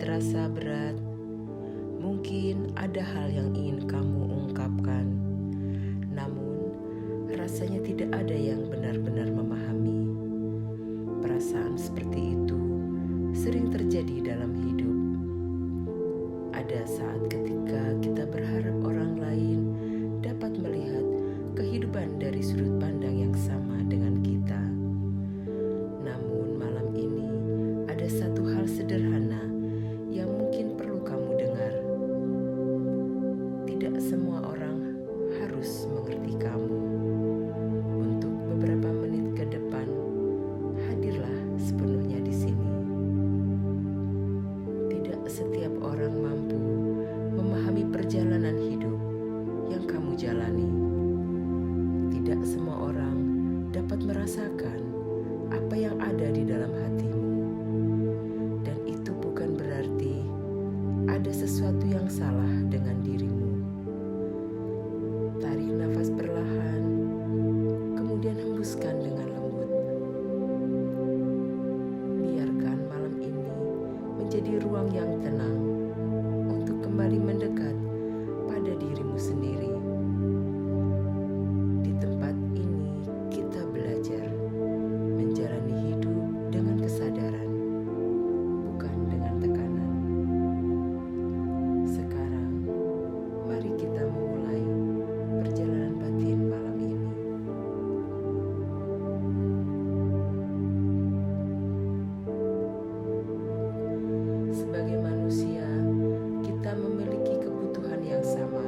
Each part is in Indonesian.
terasa berat, mungkin ada hal yang ingin kamu ungkapkan, namun rasanya tidak ada yang benar-benar memahami. Perasaan seperti itu sering terjadi dalam hidup. Ada saat ketika kita berharap orang lain dapat melihat kehidupan dari sudut pandang yang sama dengan kita. Namun malam ini ada satu hal sederhana yang mungkin perlu kamu dengar. Tidak semua orang harus mengerti kamu. Untuk beberapa menit ke depan, hadirlah sepenuhnya di sini. Tidak setiap orang mampu memahami perjalanan hidup yang kamu jalani. Tidak semua orang dapat merasakan apa yang ada di dalam hatimu. Dan itu bukan berarti ada sesuatu yang salah dengan dirimu. Tarik nafas perlahan, kemudian hembuskan dengan lembut. Biarkan malam ini menjadi ruang yang tenang untuk kembali mendekat pada dirimu sendiri. Di tempat ini kita belajar menjalani hidup dengan kesadaran, bukan dengan tekanan. Sekarang, mari kita memulai perjalanan batin malam ini. Sebagai manusia, kita memiliki kebutuhan yang sama.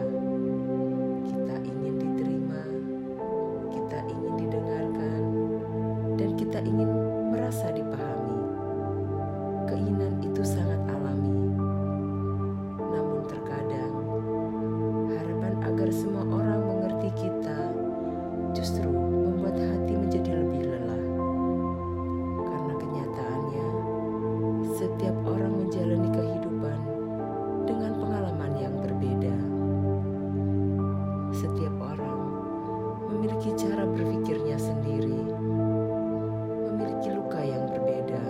Kita ingin diterima, kita ingin didengarkan, dan kita ingin merasa dipahami. Keinginan itu sangat alami. Namun terkadang, harapan agar semua orang mengerti kita justru membuat hati menjadi lebih lelah. Karena kenyataannya, setiap orang menjalani kehidupan dengan pengalaman yang berbeda. Setiap orang memiliki cara berpikirnya sendiri, memiliki luka yang berbeda,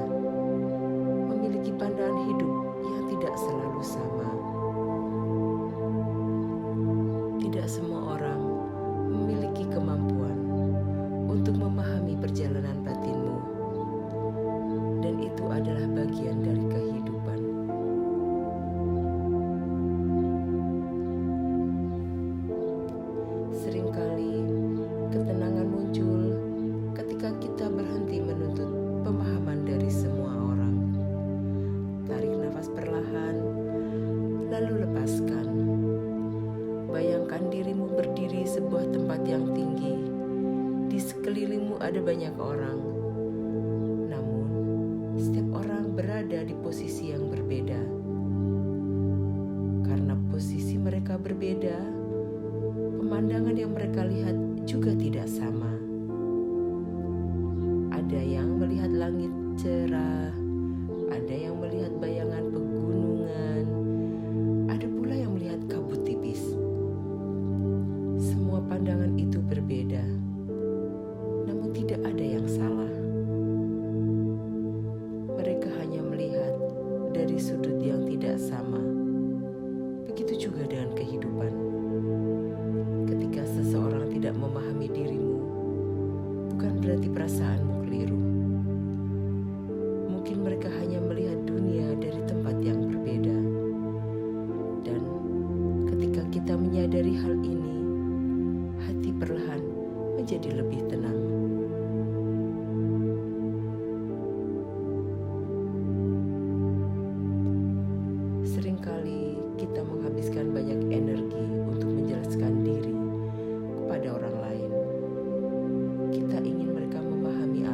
memiliki pandangan hidup yang tidak selalu sama. Tidak semua orang memiliki kemampuan untuk memahami perjalanan batinmu, dan itu adalah bagian dari kehidupan. Seringkali ketenangan muncul ketika kita berhenti menuntut pemahaman dari semua orang. Tarik nafas perlahan, lalu lepaskan. Bayangkan dirimu berdiri sebuah tempat yang tinggi. Di sekelilingmu ada banyak orang. Namun, setiap orang berada di posisi yang berbeda. Karena posisi mereka berbeda, pemandangan yang mereka lihat juga tidak sama. Ada yang melihat langit cerah, ada yang melihat bayangan pegunungan, ada pula yang melihat kabut tipis. Semua pandangan itu berbeda, namun tidak ada yang salah. Mereka hanya melihat dari sudut yang tidak sama. Begitu juga dengan kehidupan. Ketika seseorang tidak memahami dirimu, bukan berarti perasaanmu keliru. Mungkin mereka hanya melihat dunia dari tempat yang berbeda. Dan ketika kita menyadari hal ini, hati perlahan menjadi lebih tenang. Seringkali kita menghabiskan banyak energi untuk menjelaskan diri kepada orang lain. Kita ingin mereka memahami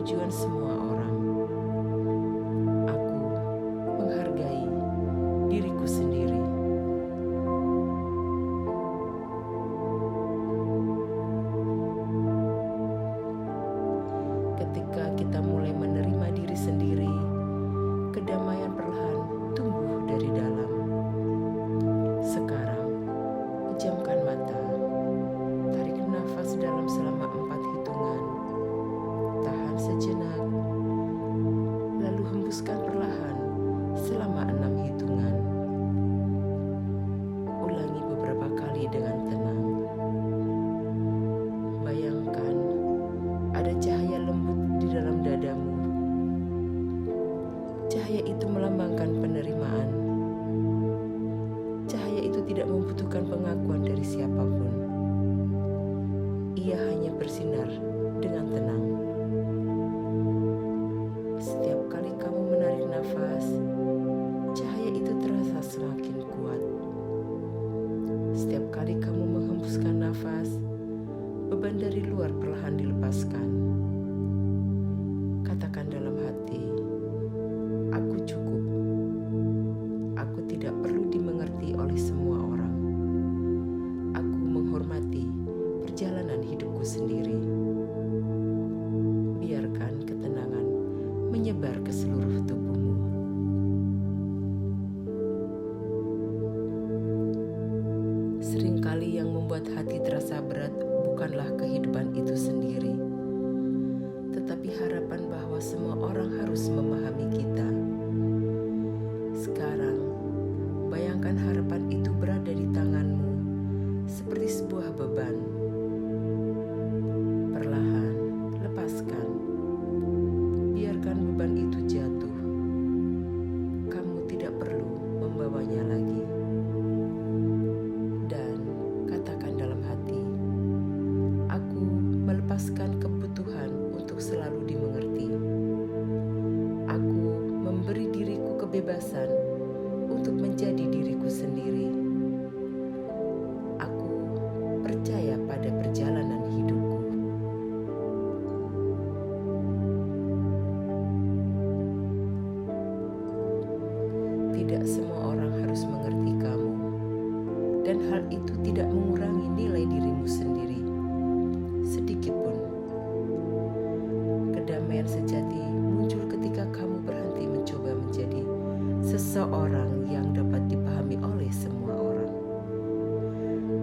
tujuan semua orang. Aku menghargai diriku sendiri. Ketika kita mulai menerima diri sendiri, kedamaian perlahan tumbuh dari dalam. Sekarang, pejamkan mata, tarik nafas dalam selama 4 hitungan, tahan sejenak, lalu hembuskan perlahan selama 6 hitungan. Ulangi beberapa kali dengan tenang. Bayangkan ada cahaya lembut di dalam dadamu. Cahaya itu melambangkan penerimaan. Cahaya itu tidak membutuhkan pengakuan dari siapapun. Ia hanya bersinar dengan tenang. Setiap kali kamu menarik nafas, cahaya itu terasa semakin kuat. Setiap kali kamu menghembuskan nafas, beban dari luar perlahan dilepaskan. Katakan dalam hati, aku cukup. Aku tidak perlu dimengerti oleh semua orang. Aku menghormati perjalanan hidupku sendiri. Biarkan ketenangan menyebar ke seluruh tubuhmu. Seringkali yang membuat hati terasa berat bukanlah kehidupan itu sendiri, tetapi harapan bahwa semua orang harus memahami kita. Sekarang, bayangkan harapan itu berada di tanganmu, seperti sebuah beban. Perlahan, lepaskan. Biarkan beban itu jatuh. Kamu tidak perlu membawanya lagi. Dan katakan dalam hati, aku melepaskan kebutuhan untuk selalu dimengerti. Aku memberi diriku kebebasan untuk menjadi diriku sendiri. Aku percaya pada perjalanan hidupku. Tidak semua orang harus mengerti kamu, dan hal itu tidak mengurangi nilai dirimu sendiri sedikit pun. Kedamaian sejati muncul ketika kamu berhenti mencoba menjadi seseorang yang dapat dipahami oleh semua orang,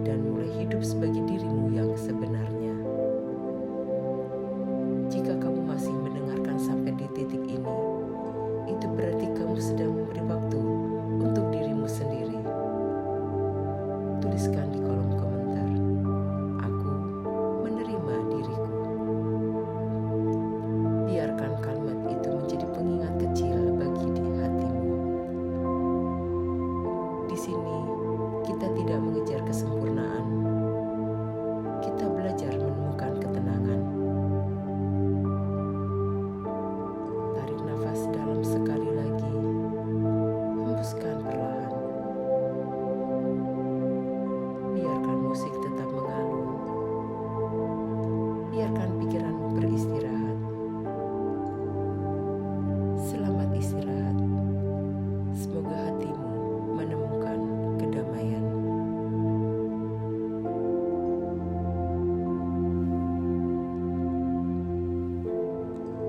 dan mulai hidup sebagai dirimu yang sebenarnya. Jika kamu masih mendengarkan sampai di titik ini, itu berarti kamu sedang memberi waktu untuk dirimu sendiri. Tuliskan di kolom komentar, aku menerima diriku. Biarkan kalimat itu menjadi pengingat kecil bagi di hatimu. Di sini, kita tidak mengejar kesempurnaan. Kita belajar menemukan ketenangan. Tarik nafas dalam sekali lagi. Hembuskan perlahan. Biarkan musik tetap mengalun. Biarkan pikiranmu beristirahat. Selamat istirahat. Semoga hatimu menemukan kedamaian.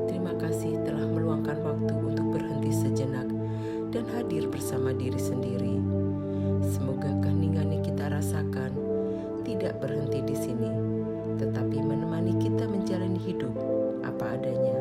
Terima kasih telah meluangkan waktu untuk berhenti sejenak dan hadir bersama diri sendiri. Semoga keheningan yang kita rasakan tidak berhenti di sini, tetapi menemani kita menjalani hidup apa adanya.